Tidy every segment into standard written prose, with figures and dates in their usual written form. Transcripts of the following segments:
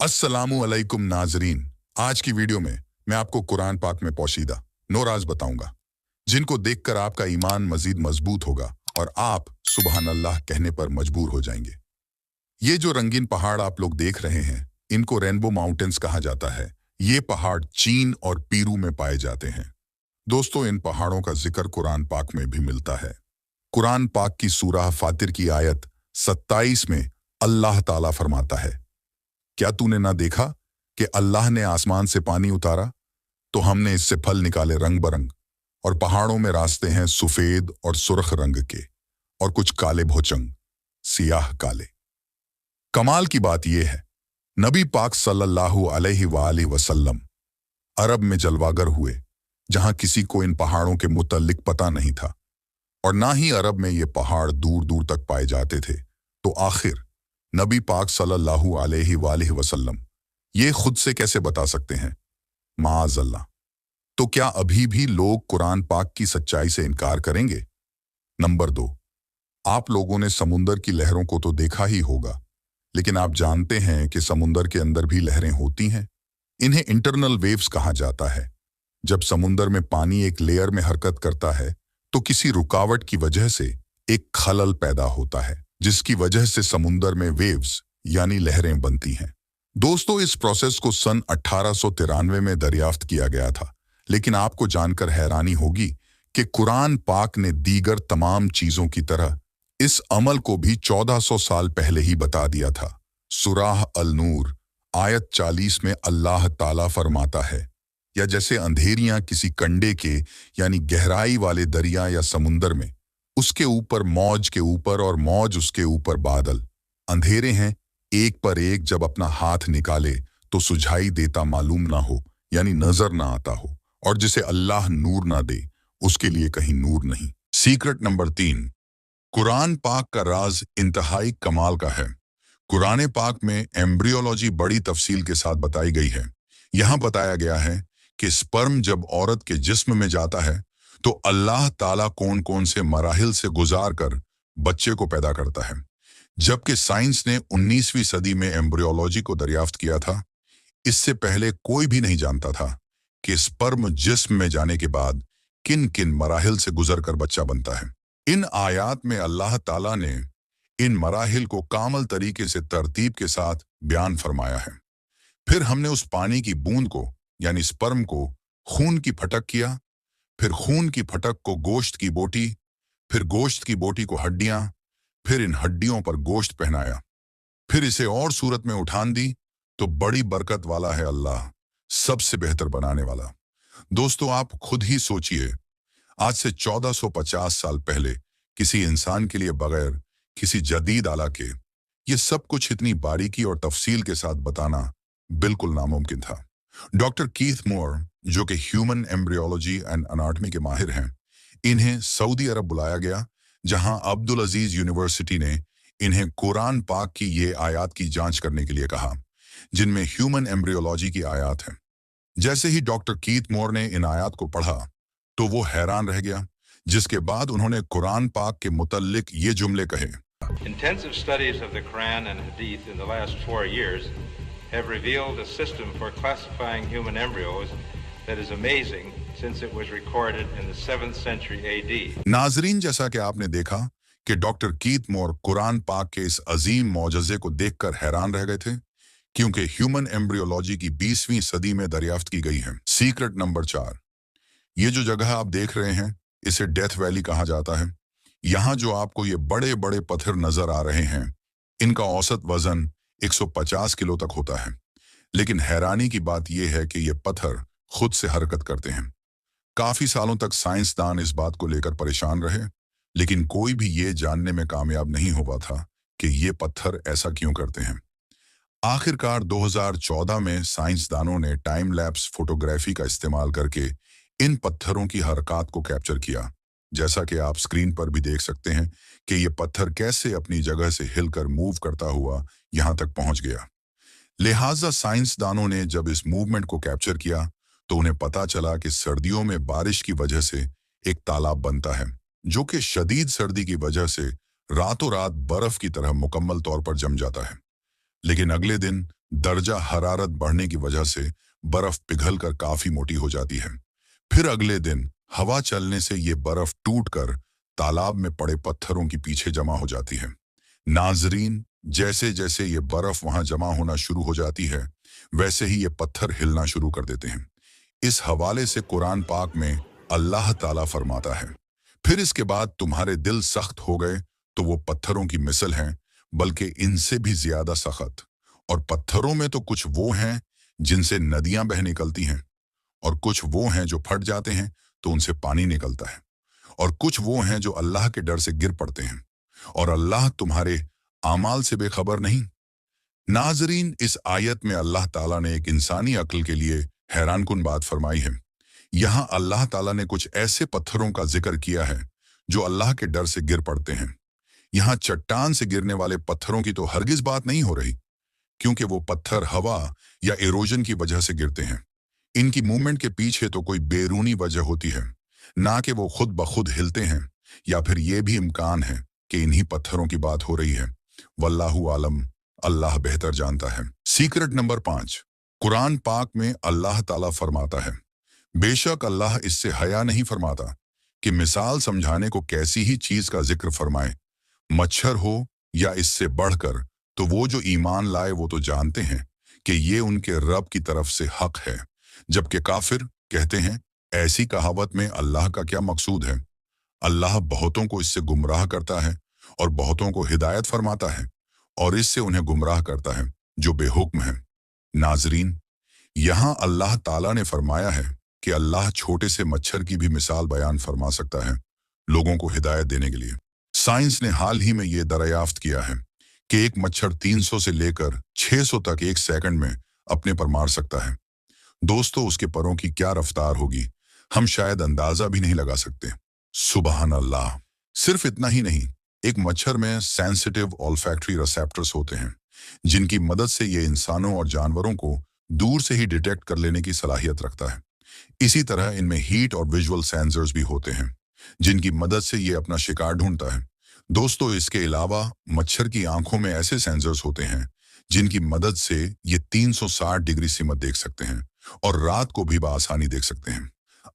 अस्सलामु अलैकुम नाजरीन। आज की वीडियो में मैं आपको कुरान पाक में पोशीदा 9 राज बताऊंगा जिनको देखकर आपका ईमान मजीद मजबूत होगा और आप सुबहान अल्लाह कहने पर मजबूर हो जाएंगे। ये जो रंगीन पहाड़ आप लोग देख रहे हैं इनको रेनबो माउंटेन्स कहा जाता है। ये पहाड़ चीन और पीरू में पाए जाते हैं। दोस्तों, इन पहाड़ों का जिक्र कुरान पाक में भी मिलता है। कुरान पाक की सूरह फातिर की आयत 27 में अल्लाह ताला फरमाता है, क्या तूने ना देखा कि अल्लाह ने आसमान से पानी उतारा तो हमने इससे फल निकाले रंग बरंग, और पहाड़ों में रास्ते हैं सफेद और सुर्ख रंग के और कुछ काले भोचंग सियाह काले। कमाल की बात यह है, नबी पाक सल्लल्लाहु अलैहि वसल्लम अरब में जलवागर हुए जहां किसी को इन पहाड़ों के मुतल्लिक पता नहीं था और ना ही अरब में ये पहाड़ दूर दूर तक पाए जाते थे। तो आखिर नबी पाक सल्लल्लाहु अलैहि वसल्लम ये खुद से कैसे बता सकते हैं? माअज़ल्लाह। तो क्या अभी भी लोग कुरान पाक की सच्चाई से इनकार करेंगे? नंबर 2, आप लोगों ने समुंदर की लहरों को तो देखा ही होगा, लेकिन आप जानते हैं कि समुंदर के अंदर भी लहरें होती हैं। इन्हें इंटरनल वेव्स कहा जाता है। जब समुंदर में पानी एक लेयर में हरकत करता है तो किसी रुकावट की वजह से एक खलल पैदा होता है, जिसकी वजह से समुंदर में वेव्स यानी लहरें बनती हैं। दोस्तों, इस प्रोसेस को सन 1893 में दरियाफ्त किया गया था, लेकिन आपको जानकर हैरानी होगी कि कुरान पाक ने दीगर तमाम चीजों की तरह इस अमल को भी 1400 साल पहले ही बता दिया था। सूरह अल-नूर आयत 40 में अल्लाह ताला फरमाता है, या जैसे अंधेरियां किसी कंडे के यानी गहराई वाले दरिया या समुंदर में, उसके ऊपर मौज के ऊपर और मौज उसके ऊपर बादल, अंधेरे हैं एक पर एक, जब अपना हाथ निकाले तो सुझाई देता मालूम ना हो यानी नजर ना आता हो, और जिसे अल्लाह नूर ना दे उसके लिए कहीं नूर नहीं। सीक्रेट नंबर 3, कुरान पाक का राज इंतहाई कमाल का है। कुरान पाक में एम्ब्रियोलॉजी बड़ी तफसील के साथ बताई गई है। यहां बताया गया है कि स्पर्म जब औरत के जिस्म में जाता है तो अल्लाह ताला कौन कौन से मराहिल से गुजार कर बच्चे को पैदा करता है। जबकि साइंस ने 19वीं सदी में एम्ब्रियोलॉजी को दरियाफ्त किया था, इससे पहले कोई भी नहीं जानता था कि स्पर्म जिस्म में जाने के बाद किन किन मराहिल से गुजर कर बच्चा बनता है। इन आयात में अल्लाह ताला ने इन मराहिल को कामल तरीके से तरतीब के साथ बयान फरमाया है। फिर हमने उस पानी की बूंद को यानी स्पर्म को खून की फटक किया, फिर खून की फटक को गोश्त की बोटी, फिर गोश्त की बोटी को हड्डियां, फिर इन हड्डियों पर गोश्त पहनाया, फिर इसे और सूरत में उठान दी तो बड़ी बरकत वाला है अल्लाह, सबसे बेहतर बनाने वाला। दोस्तों, आप खुद ही सोचिए, आज से 1450 साल पहले किसी इंसान के लिए बगैर किसी जदीद आला के ये सब कुछ इतनी बारीकी और तफसील के साथ बताना बिल्कुल नामुमकिन था। डॉक्टर कीथ मोर, जो कि ह्यूमन एम्ब्रियोलॉजी एंड अनाटमी के माहिर हैं, इन्हें सऊदी अरब बुलाया गया, जहां अब्दुल अजीज यूनिवर्सिटी ने इन्हें कुरान पाक की ये आयात की जांच करने के लिए कहा, जिनमें ह्यूमन एम्ब्रियोलॉजी की आयात है। जैसे ही डॉक्टर कीथ मोर ने इन आयात को पढ़ा तो वो हैरान रह गया, जिसके बाद उन्होंने कुरान पाक के मुतल्लिक ये जुमले कहे। Intensive studies of the Quran and Hadith in the last 4 years have revealed a system for classifying human embryos that is amazing since it was recorded in the 7th century AD. नाजरीन, जैसा कि आपने देखा कि doctor Keith मोर कुरान पाक के इस अजीम मौजज़े को देखकर हैरान रह गए थे, क्योंकि ह्यूमन एम्ब्रियोलॉजी की 20वीं सदी में दरियाफ्त की गई है। सीक्रेट नंबर 4, ये जो जगह आप देख रहे हैं इसे डेथ वैली कहा जाता है। यहाँ जो आपको ये बड़े बड़े पत्थर नजर आ रहे हैं, इनका औसत वजन 150 किलो तक होता है, लेकिन हैरानी की बात यह है कि ये पत्थर खुद से हरकत करते हैं। काफी सालों तक साइंसदान इस बात को लेकर परेशान रहे, लेकिन कोई भी ये जानने में कामयाब नहीं हुआ था कि ये पत्थर ऐसा क्यों करते हैं। आखिरकार 2014 में साइंसदानों ने टाइम लैप्स फोटोग्राफी का इस्तेमाल करके इन पत्थरों की हरकत को कैप्चर किया। जैसा कि आप स्क्रीन पर भी देख सकते हैं कि ये पत्थर कैसे अपनी जगह से हिलकर मूव करता हुआ यहां तक पहुंच गया। लिहाजा साइंसदानों ने जब इस मूवमेंट को कैप्चर किया तो उन्हें पता चला कि सर्दियों में बारिश की वजह से एक तालाब बनता है, जो कि शदीद सर्दी की वजह से रातों रात बर्फ की तरह मुकम्मल तौर पर जम जाता है। लेकिन अगले दिन दर्जा हरारत बढ़ने की वजह से बर्फ पिघल कर काफी मोटी हो जाती है। फिर अगले दिन हवा चलने से ये बर्फ टूटकर तालाब में पड़े पत्थरों के पीछे जमा हो जाती है। नाजरीन, जैसे जैसे ये बर्फ वहां जमा होना शुरू हो जाती है, वैसे ही ये पत्थर हिलना शुरू कर देते हैं। इस हवाले से कुरान पाक में अल्लाह ताला फरमाता है, फिर इसके बाद तुम्हारे दिल सख्त हो गए तो वो पत्थरों की मिसल हैं, बल्कि इनसे भी ज्यादा सख्त। और पत्थरों में तो कुछ वो हैं जिनसे नदियां बह निकलती हैं, और कुछ वो हैं जो फट जाते हैं तो उनसे पानी निकलता है, और कुछ वो हैं जो अल्लाह के डर से गिर पड़ते हैं, और अल्लाह तुम्हारे आमाल से बेखबर नहीं। नाजरीन, इस आयत में अल्लाह ताला ने एक इंसानी अक्ल के लिए हैरानकुन बात फरमाई है। यहाँ अल्लाह ताला ने कुछ ऐसे पत्थरों का जिक्र किया है जो अल्लाह के डर से गिर पड़ते हैं। यहाँ चट्टान से गिरने वाले पत्थरों की तो हरगिज बात नहीं हो रही, क्योंकि वो पत्थर हवा या इरोजन की वजह से गिरते हैं। इनकी मूवमेंट के पीछे तो कोई बैरूनी वजह होती है, ना कि वो खुद ब खुद हिलते हैं, या फिर ये भी इम्कान है कि इन्हीं पत्थरों की बात हो रही है। वल्लाहु आलम, अल्लाह बेहतर जानता है। सीक्रेट नंबर 5, कुरान पाक में अल्लाह ताला फरमाता है, बेशक अल्लाह इससे हया नहीं फरमाता कि मिसाल समझाने को कैसी ही चीज का जिक्र फरमाए, मच्छर हो या इससे बढ़कर, तो वो जो ईमान लाए वो तो जानते हैं कि ये उनके रब की तरफ से हक है, जबकि काफिर कहते हैं ऐसी कहावत में अल्लाह का क्या मकसूद है। अल्लाह बहुतों को इससे गुमराह करता है और बहुतों को हिदायत फरमाता है, और इससे उन्हें गुमराह करता है जो बेहुक्म है। नाजरीन, यहाँ अल्लाह ताला ने फरमाया है कि अल्लाह छोटे से मच्छर की भी मिसाल बयान फरमा सकता है लोगों को हिदायत देने के लिए। साइंस ने हाल ही में ये दरियाफ्त किया है कि एक मच्छर 300 से लेकर 600 तक एक सेकंड में अपने पर मार सकता है। दोस्तों, उसके परों की क्या रफ्तार होगी, हम शायद अंदाजा भी नहीं लगा सकते। सुबहान अल्लाह। सिर्फ इतना ही नहीं, एक मच्छर में सेंसिटिव ऑल्फैक्टरी रिसेप्टर्स होते हैं, जिनकी मदद से ये इंसानों और जानवरों को दूर से ही डिटेक्ट कर लेने की सलाहियत रखता है। इसी तरह इनमें हीट और विजुअल सेंसर्स भी होते हैं, जिनकी मदद से ये अपना शिकार ढूंढता है। दोस्तों, इसके अलावा मच्छर की आंखों में ऐसे सेंसर्स होते हैं जिनकी मदद से ये 360 डिग्री सिमत देख सकते हैं और रात को भी बआसानी देख सकते हैं।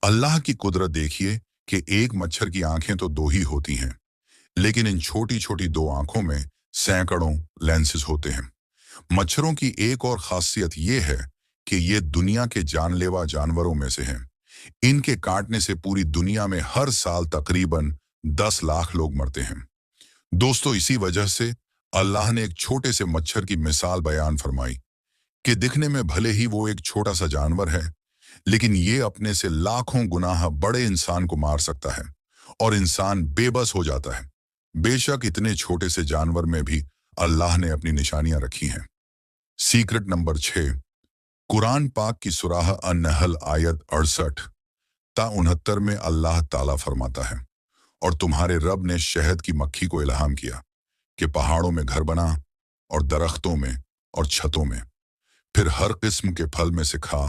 अल्लाह की कुदरत देखिए कि एक मच्छर की आंखें तो 2 ही होती हैं, लेकिन इन छोटी छोटी 2 आंखों में सैकड़ों लेंसेज होते हैं। मच्छरों की एक और खासियत ये है कि ये दुनिया के जानलेवा जानवरों में से हैं। इनके काटने से पूरी दुनिया में हर साल तकरीबन 10 लाख लोग मरते हैं। दोस्तों, इसी वजह से अल्लाह ने एक छोटे से मच्छर की मिसाल बयान फरमाई कि दिखने में भले ही वो एक छोटा सा जानवर है, लेकिन ये अपने से लाखों गुनाह बड़े इंसान को मार सकता है और इंसान बेबस हो जाता है। बेशक इतने छोटे से जानवर में भी अल्लाह ने अपनी निशानियां रखी हैं। सीक्रेट नंबर 6, कुरान पाक की सुराह अन-नहल आयत 68 ता 69 में अल्लाह ताला फरमाता है, और तुम्हारे रब ने शहद की मक्खी को इल्हाम किया कि पहाड़ों में घर बना और दरख्तों में और छतों में, फिर हर किस्म के फल में से खा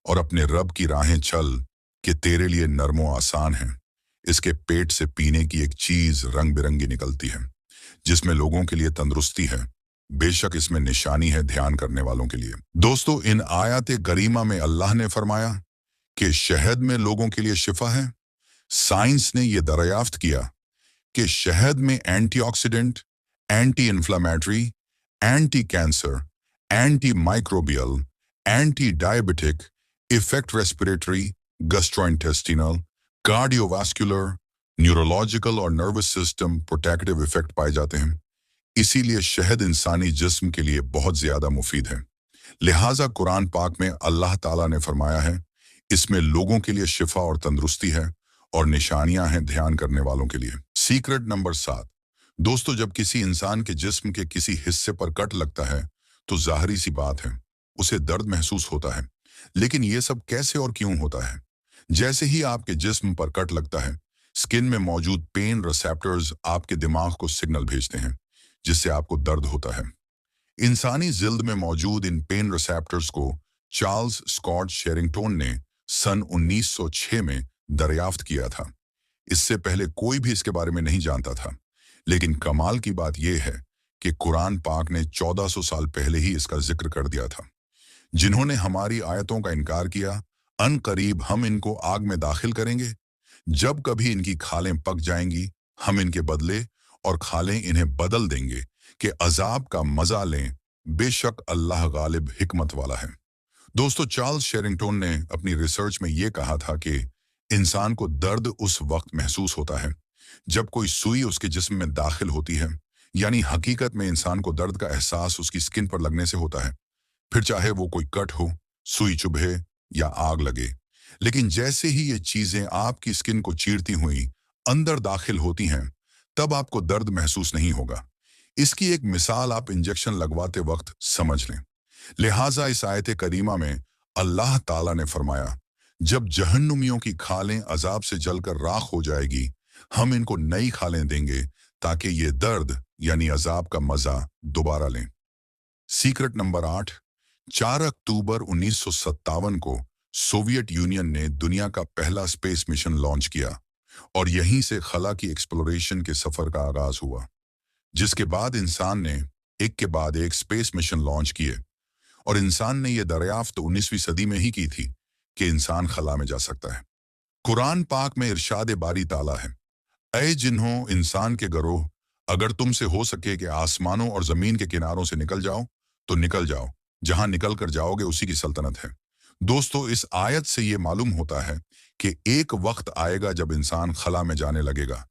और अपने रब की राहें चल कि तेरे लिए नरमो आसान है। इसके पेट से पीने की एक चीज रंग बिरंगी निकलती है जिसमें लोगों के लिए तंदुरुस्ती है। बेशक इसमें निशानी है ध्यान करने वालों के लिए। दोस्तों, इन आयत करीमा में अल्लाह ने फरमाया कि शहद में लोगों के लिए शिफा है। साइंस ने यह दरियाफ्त किया कि शहद में antioxidant, anti inflammatory, anti cancer, anti microbial, anti diabetic, effect respiratory, gastrointestinal, cardiovascular, neurological और नर्वस सिस्टम प्रोटेक्टिव इफेक्ट पाए जाते हैं। इसीलिए शहद इंसानी जिस्म के लिए बहुत ज्यादा मुफीद है। लिहाजा कुरान पाक में अल्लाह ताला ने फरमाया है इसमें लोगों के लिए शिफा और तंदुरुस्ती है और निशानियां हैं ध्यान करने वालों के लिए। सीक्रेट नंबर 7, दोस्तों, जब किसी इंसान के जिस्म के किसी हिस्से पर कट लगता है तो जाहिर सी बात है उसे दर्द महसूस होता है। लेकिन ये सब कैसे और क्यों होता है? जैसे ही आपके जिस्म पर कट लगता है, स्किन में मौजूद पेन रिसेप्टर्स आपके दिमाग को सिग्नल भेजते हैं जिससे आपको दर्द होता है। इंसानी जिल्द में मौजूद इन पेन रिसेप्टर्स को चार्ल्स स्कॉट शेरिंगटन ने सन 1906 में दरियाफ्त किया था। इससे पहले कोई भी इसके बारे में नहीं जानता था। लेकिन कमाल की बात यह है कि कुरान पाक ने 1400 साल पहले ही इसका जिक्र कर दिया था। जिन्होंने हमारी आयतों का इनकार किया, अनकरीब हम इनको आग में दाखिल करेंगे। जब कभी इनकी खालें पक जाएंगी, हम इनके बदले और खालें इन्हें बदल देंगे कि अजाब का मजा लें। बेशक अल्लाह गालिब हिकमत वाला है। दोस्तों, चार्ल्स शेरिंगटन ने अपनी रिसर्च में ये कहा था कि इंसान को दर्द उस वक्त महसूस होता है जब कोई सुई उसके जिस्म में दाखिल होती है। यानी हकीकत में इंसान को दर्द का एहसास उसकी स्किन पर लगने से होता है, फिर चाहे वो कोई कट हो, सुई चुभे या आग लगे। लेकिन जैसे ही ये चीजें आपकी स्किन को चीरती हुई अंदर दाखिल होती हैं, तब आपको दर्द महसूस नहीं होगा। इसकी एक मिसाल आप इंजेक्शन लगवाते वक्त समझ लें। लिहाजा इस आयत करीमा में अल्लाह ताला ने फरमाया, जब जहन्नुमियों की खालें अजाब से जलकर राख हो जाएगी, हम इनको नई खालें देंगे ताकि ये दर्द यानी अजाब का मजा दोबारा लें। Secret number 8। 4 अक्टूबर 1957 को सोवियत यूनियन ने दुनिया का पहला स्पेस मिशन लॉन्च किया और यहीं से खला की एक्सप्लोरेशन के सफर का आगाज हुआ, जिसके बाद इंसान ने एक के बाद एक स्पेस मिशन लॉन्च किए और इंसान ने यह दरियाफ्त 19वीं सदी में ही की थी कि इंसान खला में जा सकता है। कुरान पाक में इरशाद बारी ताला है, ऐ जिन्हों इंसान के गरोह, अगर तुमसे हो सके कि आसमानों और जमीन के किनारों से निकल जाओ तो निकल जाओ, जहां निकल कर जाओगे उसी की सल्तनत है। दोस्तों, इस आयत से ये मालूम होता है कि एक वक्त आएगा जब इंसान खला में जाने लगेगा,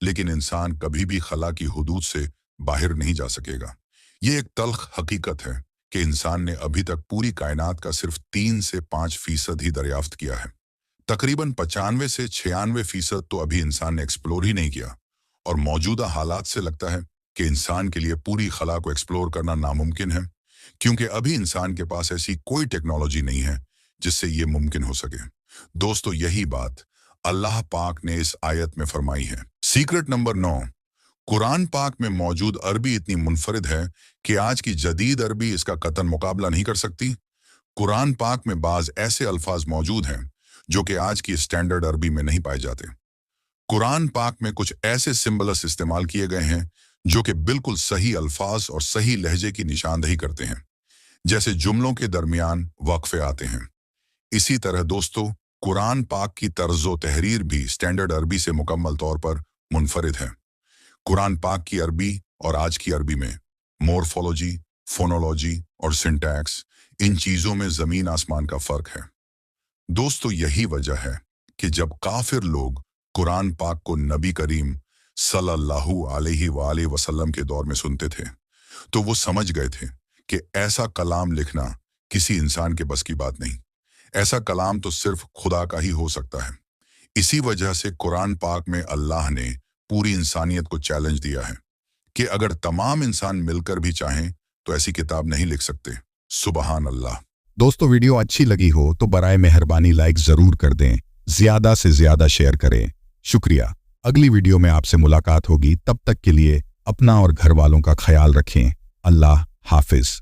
लेकिन इंसान कभी भी खला की हुदूद से बाहर नहीं जा सकेगा। ये एक तल्ख हकीकत है कि इंसान ने अभी तक पूरी कायनात का सिर्फ 3 से 5% ही दरियाफ्त किया है। तकरीबन 95 से 96% तो अभी इंसान ने एक्सप्लोर ही नहीं किया, और मौजूदा हालात से लगता है कि इंसान के लिए पूरी खला को एक्सप्लोर करना नामुमकिन है, क्योंकि अभी इंसान के पास ऐसी कोई टेक्नोलॉजी नहीं है जिससे ये मुमकिन हो सके। दोस्तों, यही बात अल्लाह पाक ने इस आयत में फरमाई है। Secret number 9। कुरान पाक में मौजूद अरबी इतनी मुनफरिद है कि आज की जदीद अरबी इसका कतन मुकाबला नहीं कर सकती। कुरान पाक में बाज ऐसे अल्फाज मौजूद हैं जो कि आज की स्टैंडर्ड अरबी में नहीं पाए जाते। कुरान पाक में कुछ ऐसे सिंबल्स इस्तेमाल किए गए हैं जो कि बिल्कुल सही अल्फाज और सही लहजे की निशानदही करते हैं, जैसे जुमलों के दरमियान वक्फे आते हैं। इसी तरह दोस्तों, कुरान पाक की तर्ज़ो तहरीर भी स्टैंडर्ड अरबी से मुकम्मल तौर पर मुनफरिद है। कुरान पाक की अरबी और आज की अरबी में मोरफोलॉजी, फोनोलॉजी और सिंटैक्स, इन चीज़ों में ज़मीन आसमान का फ़र्क है। दोस्तों, यही वजह है कि जब काफिर लोग कुरान पाक को नबी करीम सल्लल्लाहु अलैहि वसल्लम के दौर में सुनते थे, तो वो समझ गए थे कि ऐसा कलाम लिखना किसी इंसान के बस की बात नहीं। ऐसा कलाम तो सिर्फ खुदा का ही हो सकता है। इसी वजह से कुरान पाक में अल्लाह ने पूरी इंसानियत को चैलेंज दिया है कि अगर तमाम इंसान मिलकर भी चाहें तो ऐसी किताब नहीं लिख सकते। सुबहान अल्लाह। दोस्तों, वीडियो अच्छी लगी हो तो बराए मेहरबानी लाइक जरूर कर दें, ज्यादा से ज्यादा शेयर करें। शुक्रिया। अगली वीडियो में आपसे मुलाकात होगी, तब तक के लिए अपना और घर वालों का ख्याल रखें। अल्लाह हाफिज।